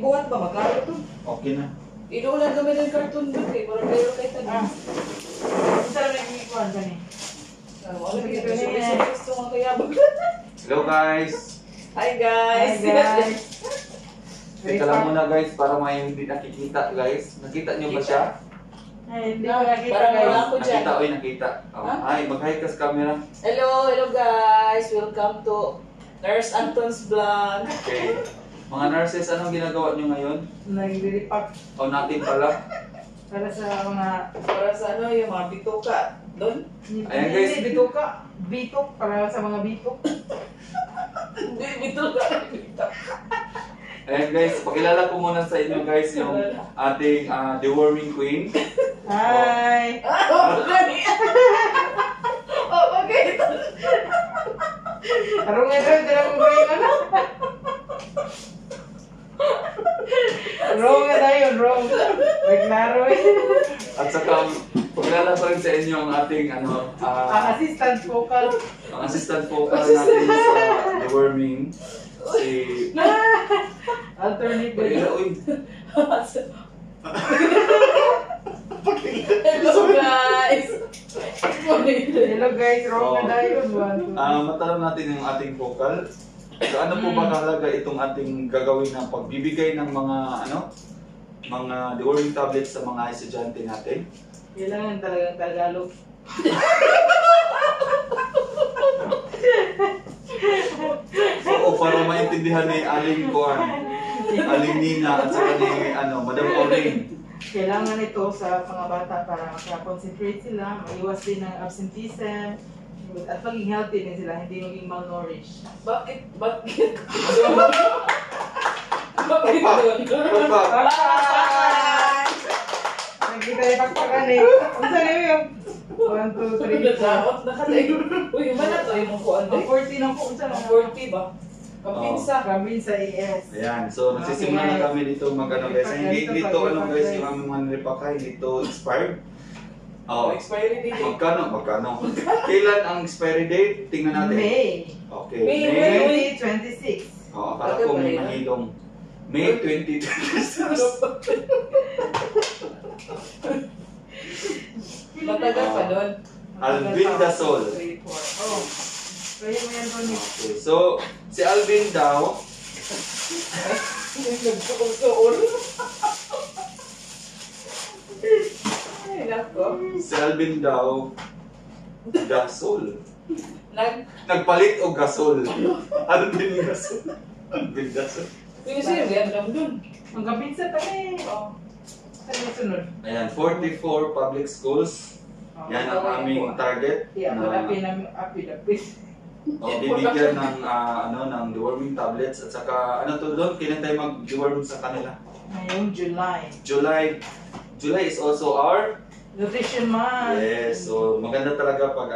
Ibuhat ba? Magkano to? Okay na. Inuulan kami ng cartoon ba? Wala kayo kay Tanya. Isa lang nagkikuhan ka niya. Wala kayo gusto mga kayabag. Hello guys! Hi guys! Hi guys! Teka lang muna guys para may hindi nakikita guys. Nakita niyo ba siya? Ay, hindi ko nakita Parang wala guys. ako dyan. Nakita, oy nakita. Oh. Ay, mag-hi ka sa camera. Hello guys! Welcome to Nurse Anton's Vlog. Okay. Mga nurses, anong ginagawa niyo ngayon? Nagdiripak O natin pala. para sa mga... Para sa ano yung mga bituka doon? Ayan, guys. Hindi, bitok. Bitok, para sa mga bitok. Hindi, bituka. Ayan guys, pakilala ko muna sa inyo guys yung ating deworming queen. Hi! Oh, gani! Oh, okay. Arong ito, hindi lang mo yung ano? Wrong na tayo, wrong. Naglaro eh. At saka, pakilala ko rin sa inyo ang ating Ang assistant vocal. ang assistant vocal natin sa deworming. Si... Alternate Pakilala, uy. Hello guys! Hello guys, wrong na tayo. Matanong natin yung ating vocal. So ano po ba kahalaga itong ating gagawin ng pagbibigay ng mga deworming tablets sa mga estudyante natin? Kailangan talagang Tagalog. Oo, para maintindihan ni Aling Kuan, Aling Nina at saka ni Madam Oring. Kailangan ito sa mga bata para makakonsentrate sila, maiwas din ng absenteeism, at maging healthy din sila, hindi maging malnourished. Bakit? Bakit doon? Bye! Nakita yung pakpakan eh. Ang sali mo yung 1, 2, 3, 4. Dapat nakatay. Uy, yung mana to? Yung kuan Ang doon? 40 ng po. Ang 40 ba? Kampinsa. Kami sa ES. Ayan, so nagsisimula na kami dito guys. Hindi dito guys yung aming mga nilipaka, hindi dito expired. Oh, expiry date. Magkano? Kailan ang expiry date? Tingnan natin. May. Okay, May. 2026. Akala ko may mahilong. May 2026. Matagal pa doon. Alvin Dasol. 3, 4. Oh. Kaya mo yan doon. Okay, so si Alvin daw, Nagsuol. Ay, nako. si Alvin daw, gasol. Nagpalit o gasol? Alvin gasol. Alvin gasol. Yung sa'yo, yan lang doon. Ang kapinsa kami. Oh. Saan sunod? Ayan, 44 public schools. Yan ang aming target. Wala Na pinapit. bibigyan ng deworming tablets at saka doon, kailan tayo mag-deworm sa kanila? Ngayong July. July is also our Nutrition month. yes, so maganda talaga pag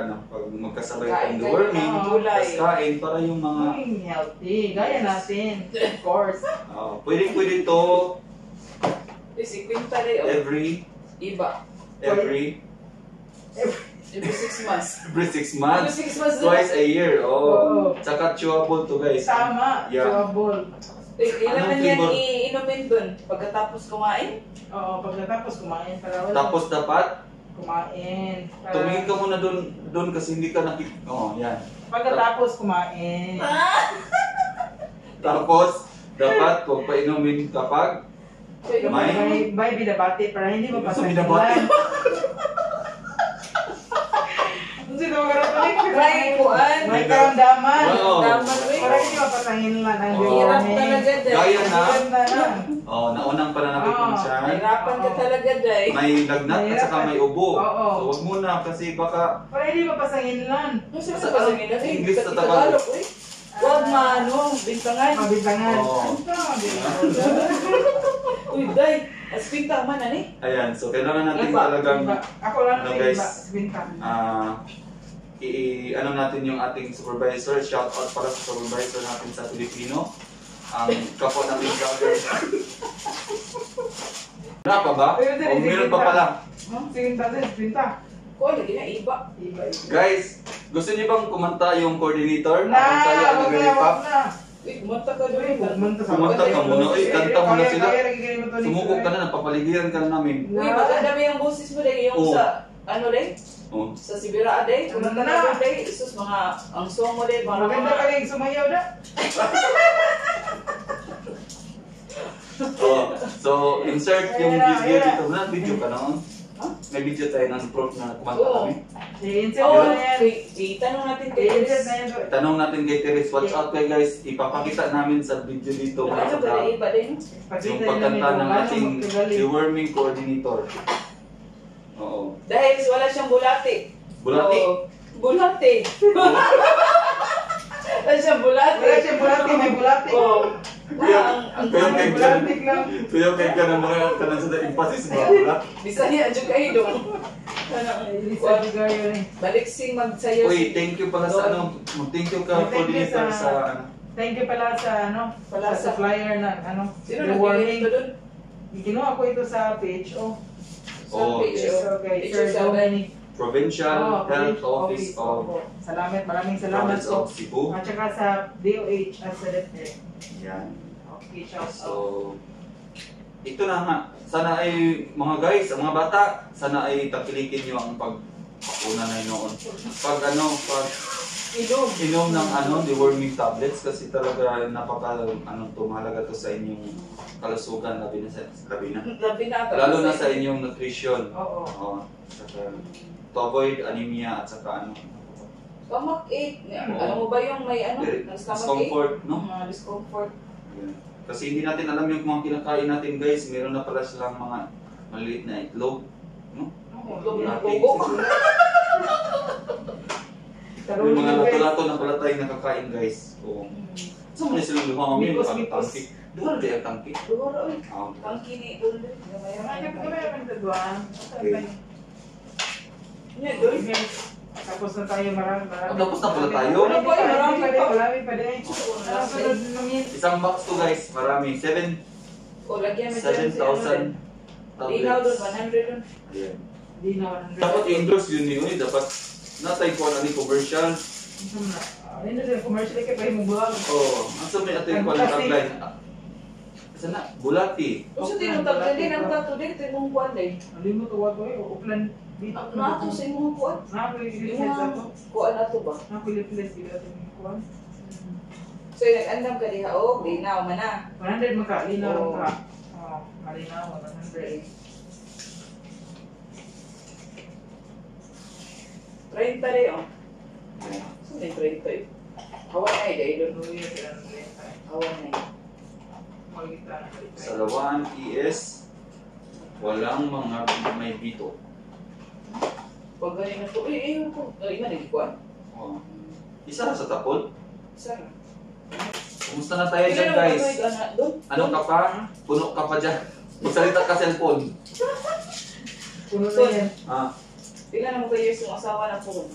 magkasabay Kain ang kayo deworming, ng gulay. tas kain para yung mga Maging healthy. Gaya natin. Of course. pwede to Si Quinta rin. every Iba. every Every 6 months. 6 months, Every 6 months din. twice a year. Oo. Saka chewable to guys. Tama. Yeah. Chewable. Kailangan Anong yan flavor? iinumin doon pagkatapos kumain. Oo, pagkatapos kumain para wala. Tapos dapat kumain. tumingin ka muna doon kasi hindi ka nakik... yan. Pagkatapos kumain. Tapos dapat huwag pa inumin kapag May binabati para hindi mo Gusto pasakilan. binabati? Sino magkakatulik? May kuan. May karamdaman. Wow. Daman Para hindi mapasangin lang ang Oh. Hirap deworming. talaga dahil. Gaya na. Ganda na. Naunang pananakit ng tiyan. Hirapan ka talaga dahil. May lagnat at saka may ubo. Oo. So wag muna kasi baka Para hindi mapasangin lang. Ano Sa- sa pasangin na? English sa Tagalog. Huwag bintangan. Mabintangan. Oo. Uy, day. Aspinta man na ni. ayan, so kailangan natin Iba. talagang Ako lang Ano, ang guys? iba. Bintang. natin yung ating supervisor. Shout out para sa supervisor natin sa Pilipino. Ang kapwa natin vlogger. Wala pa ba? O meron pa pala? Sige, binta. Ko, lagi na iba. Iba. Guys, gusto niyo bang kumanta yung coordinator? Na, Habang tayo ang wag nag-repap? na. Kumunta ka doon. Pumunta Pumunta ka muna. Uy, kanta mo na sila. Kaya lagi ganyan mo to, Nick. Sumukok ka na, napapaligiran ka na namin. Uy, maganda mo yung boses mo dahil yung Oo. sa, ano dahil? Oh. Sa Sibira day, kumanta na doon dahil. Isus, mga, ang song mo dahil, mga Maganda ka lang sumayaw na. Oh, so, insert yung Ayan, video ayan. dito. Na, video ka noon? Huh? May video tayo ng proof na kumanta Oo. kami. I-insert Oo, mo na yan. itanong natin kay I-insert Chris. na yan. Tanong natin kay Teres, watch out kayo guys. Ipapakita namin sa video dito mga Ano ba sa na iba din? yung pagkanta ng ating deworming coordinator. Oo. Dahil wala siyang bulati. Bulati? Oo. Bulati. Wala siyang bulati. Wala siya bulati, may bulati. Oo. Kuya, Ang kuya, May kay bulati lang. Kuya, kay ka ng mga kanan sa emphasis ba? Wala? Bisaya adyo kayo dong. Lisa Ligayo eh. Balik sing magsayo. Uy, thank you pala sa ano, thank you ka Thank you coordinator sa- sa ano. Thank you pala sa ano, Pala sa sa- supplier na ano, Sino the nagbigay warning. nito doon? Ginawa ko ito sa PHO. Oh, PHO. So guys, PHO Sir sa Dominic. Provincial Health Office of Opo. Salamat, maraming salamat Province po. of Cebu. At saka sa DOH at sa DepEd. Yan. Okay, shout out. So, ito na nga. Sana ay, mga guys, ang mga bata, sana ay takilikin nyo ang pag-una na noon. Pag inom ng deworming tablets kasi talaga mahalaga to sa inyong kalusugan, labi na. Lalo na sa inyong nutrition. Oo. Oo. Saka, to avoid anemia at saka Stomach ache. Oo. Alam mo ba yung may ano? Ng stomach ache? discomfort, no? Discomfort. Ayan. Kasi hindi natin alam yung mga kinakain natin guys, meron na pala silang mga maliit na itlog. No? Itlog ng Natin. bobo. Yung mga lato-lato na pala tayong nakakain guys. Oo. Saan mo na silang lumamang yun? Mipos, Ang mipos. tangki. Doon na ang tangki. Dugora, uy. Ah, Tangki ni doon. Yan, doon. Tapos na tayo marami. Tapos na pala tayo? Marami pa din. Wala pa. Sunod namin. Isang box to guys, marami. O, lagyan mo dyan 7,000 Linaw doon, tablets. 100 doon. Ayan. Di na 100. Dapat i-endorse yun yun. Dapat natay ko na ni commercial. Ano din, commercial kayo pa yung buwag. Oo. Ang sabi natin ko ng tagline. Saan na? Bulati. O, sa tinutag din ang tato din, tinong kuwan din. Alimot to wato eh, uplan dito. Nato sa imong kuwan. Nakulipilis Yung ako. mga kuwan na to ba? Nakulipilis dito sa mga kuwan. So, nag-andam ka diha, o, linaw man na. 100 maka, linaw Oo. ka. Oo, malinaw, 100. 30 rin, o. So, may 30 eh. Hawan na eh, dahil doon. Luya sila ng 30. Hawan na eh. Magkita na 30. Sa Lawaan, ES, walang mga may bito. Pag ganyan na to, eh, ko. Ay, nagikuan. Oo. Isa na sa tapol. Sara. Kumusta na tayo dyan guys? Ano ka pa? Puno ka pa dyan. Magsalita ka cellphone. Puno na So, yan. Ah, Pila na mo kayo yung asawa na po.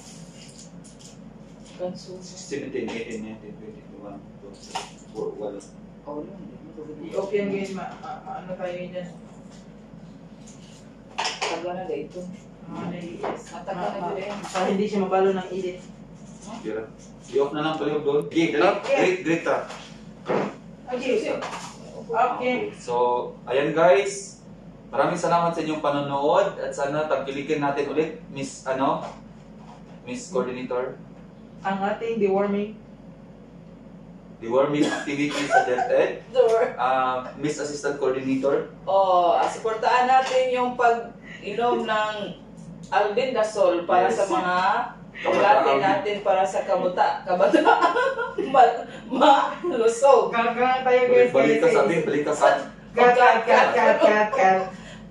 Kanso. 17, 18, 19, 20, 21, 22, 24, wala. Oh, yun. I-open guys, ano tayo dyan. Taga na dito. Naiis. Matagal na yun eh. Para hindi siya mabalo ng init. Tira. I-off na lang pala doon. Okay, dali. Great ka. Okay. Okay. So, ayan guys. Maraming salamat sa inyong panonood at sana tagkilikin natin ulit Miss Coordinator. Ang ating deworming. Deworming activity sa DepEd. Door. Miss Assistant Coordinator. Oh, suportahan natin yung pag-inom ng albendazole para Yes. sa mga Kabataan. bulate natin para sa malusog. Kaya tayo guys. Balik ka sa atin, balik ka sa Cut.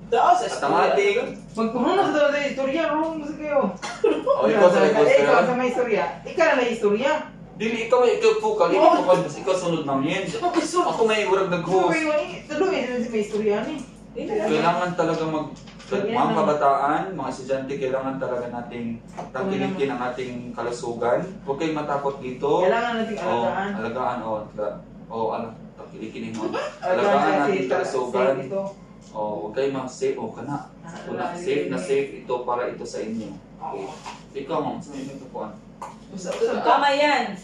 Daos sa At ang ating... Magpuno na sa istorya, wrong gusto kayo. O, ikaw sa ikaw Ikaw sa may istorya. Ikaw na may istorya. Dili, ikaw po ka. Ikaw pa, ikaw sunod namin. Ako may urag nag-host. Tuloy na may istorya ni. Kailangan talaga mga kabataan, mga estudyante, kailangan talaga nating tangkilikin ang ating kalusugan. Huwag kayong matakot dito. Kailangan nating alagaan. Tangkilikin mo. Alagaan natin kalusugan. Huwag kayong safe. Kana. Safe ito para ito sa inyo. Okay. Ikaw, ma'am, sa inyo ito po. Tama yan.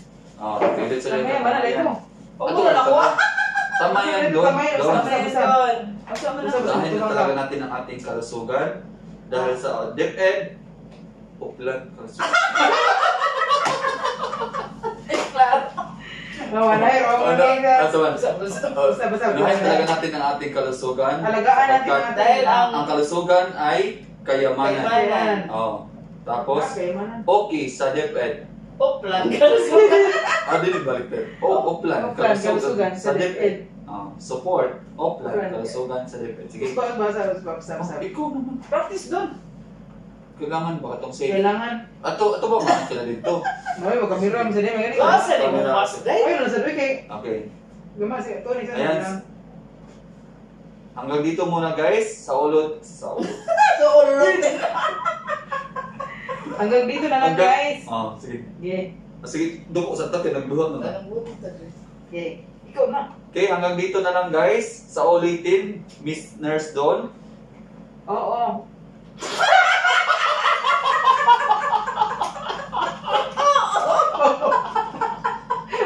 Pilit sa Kaya, wala na ito. Huwag mo na nakuha. Tama yan, Don. Tama yan, Don. tama yan. Doon. Asa mo na Usap. nakuha. Unahin na talaga natin ang ating kalusugan dahil sa DepEd, Uplan kalusugan. Wala yun. Basta. Unahin talaga natin ang ating kalusugan. Alagaan natin sapagkat dahil ang kalusugan ay kayamanan. Kayamanan. Oh. Tapos, Okay, manan. okay sa DepEd. Uplan kalusugan. Dili baliktad. Uplan Uplan, kalusugan kalusugan sa sa DepEd. Support, Uplan Uplan. kalusugan sa DepEd. Sige. Basta. Ikaw naman. Practice doon. Kailangan ba itong safe? Kailangan. Ato ba mga sila dito? May magkamera mo sa din magani. Ah, sa mo mas day. Ay, nasa duwi kay. Okay. Gama si Tony sa. Ayan. Hanggang dito muna guys. Sa ulod. So, ululot. Hanggang dito na lang guys. Sige. Yeah. Sige, duko sa tatin. Nagduhon na. Anong buti tayo? Yeah. Ikaw na. Okay, hanggang dito na lang guys. Sa ulitin, Miss Nurse Dawn. Oo.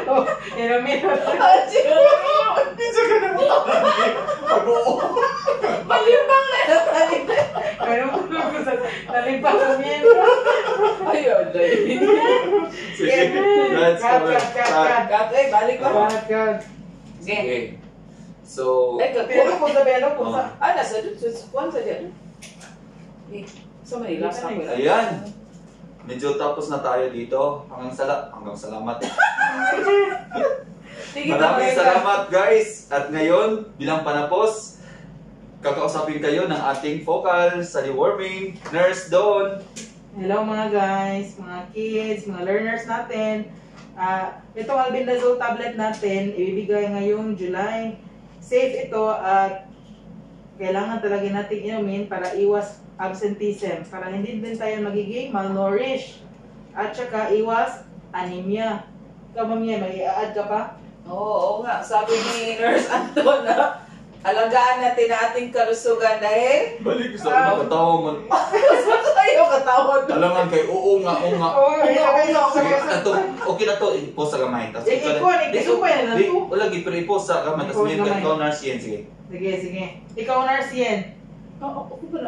Oh, inamito. Isa ka na mo. Pag-oo. Malimbang na natin. Meron ko sa nalimpang sa miyento. Ayun, day. Sige. Let's go. Cut. Katay, balik ko. Cut. Sige. Okay. So, Ay, Pero kakuha. ko sa belo ko sa. Nasa doon. Kuwan sa dyan. Sa Manila, sa Manila. ayan. Medyo tapos na tayo dito. Hanggang salamat. Sige, Maraming talaga. salamat guys. At ngayon, bilang panapos, kakausapin kayo ng ating focal sa deworming, Nurse Dawn. Hello mga guys, mga kids, mga learners natin. Itong albendazole tablet natin, ibibigay ngayong July. Safe ito at kailangan talaga natin inumin para iwas absenteeism, para hindi din tayo magiging malnourished. At saka iwas anemia. Ikaw mamaya, mag-i-add ka pa? Oo nga, sabi ni Nurse Anton na alagaan natin ang ating kalusugan dahil Balik sa una, katawa mo. tayo katawad. Alangan kay oo nga. Oo, okay Okay na to, i-post sa gamay. Tapos ikaw pa yan, Di, nato. wala, i-post sa gamay. Tapos I-post may gamay. ikaw nurse yan, sige. Sige. Ikaw, nurse yan. Ako siguro.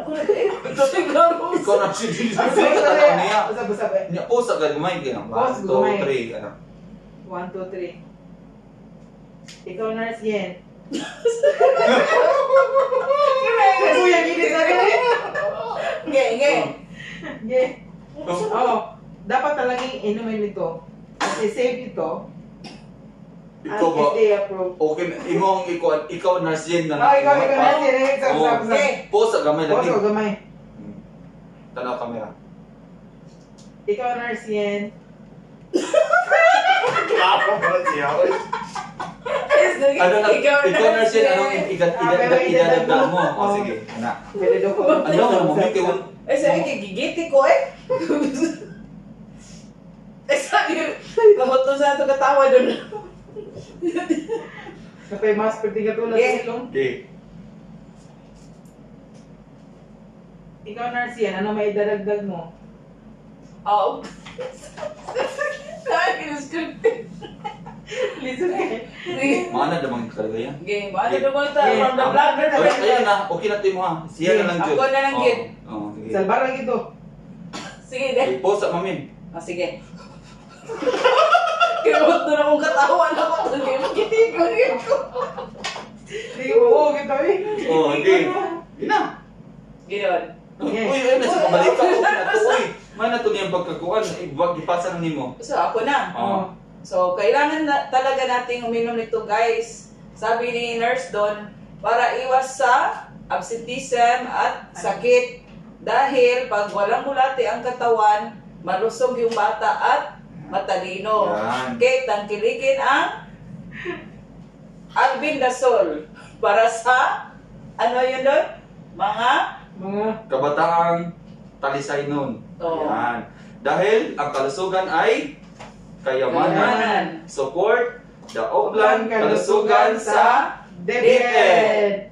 Ikaw nurse yan, sige. Sige, katawag niya. Usap. Niya, post sa gamay. Kaya, Post 1, sa gamay. 2, 3, ano. 1, 2, 3. Ikaw, nurse yan. Kuya, gini sa gini. Nge. Yeah. Oh, dapat talagang inumin ito. Kasi safe ito. Ikaw ba? FDA approved. Okay, ikaw nurse yan na. Ikaw nurse yan. Usap. Post sa gamay lagi. Poso, gamay. Tanaw kamera. Ikaw, nurse yan. Ako ba siya? Ano na, ikaw nurse yan, anong idadagdag mo? O Oh. sige, anak. Pwede daw ko. Ano nga mo, Miki? Eh, sabi gigiti ko eh. Sabi, lamot to sa ito katawa doon. Kapay mas pwede ka tulad Yeah. sa ilong. Okay. Ikaw, nurse yan. Ano may idadagdag mo? Oo. Nakakil-scripted. Listen eh. Sige. Mana damang kalagay yan. Game. Ano naman ito? Yeah. From the vlogger na Ay, ayun na, okay na tayo mo ha. Siya na lang Ako dyan. na lang Oo, dyan. oo, sige. Salbar lang ito. Sige, de. I-post sa mamin. Sige. Kinamot doon akong katawan ako. Gigiti ko. Sige mo, oo, kita eh. Oo, okay. Yun na. Ginoon. Yeah. Uy, ayun na sa kabalik ka. Okay na to, uy. May na to niyang pagkakuan. Wag ipasa na nimo. So, ako na. Oo. So, kailangan talaga nating uminom nito, guys. Sabi ni Nurse Dawn, para iwas sa absenteeism at sakit. Dahil pag walang bulati ang katawan, malusog yung bata at matalino. Yan. Okay, tangkilikin ang albendazole para sa, ano yun doon? Mga Kabataang talisay nun. Oo. Yan. Dahil ang kalusugan ay kayamanan. Support the Uplan kalusugan sa DepEd.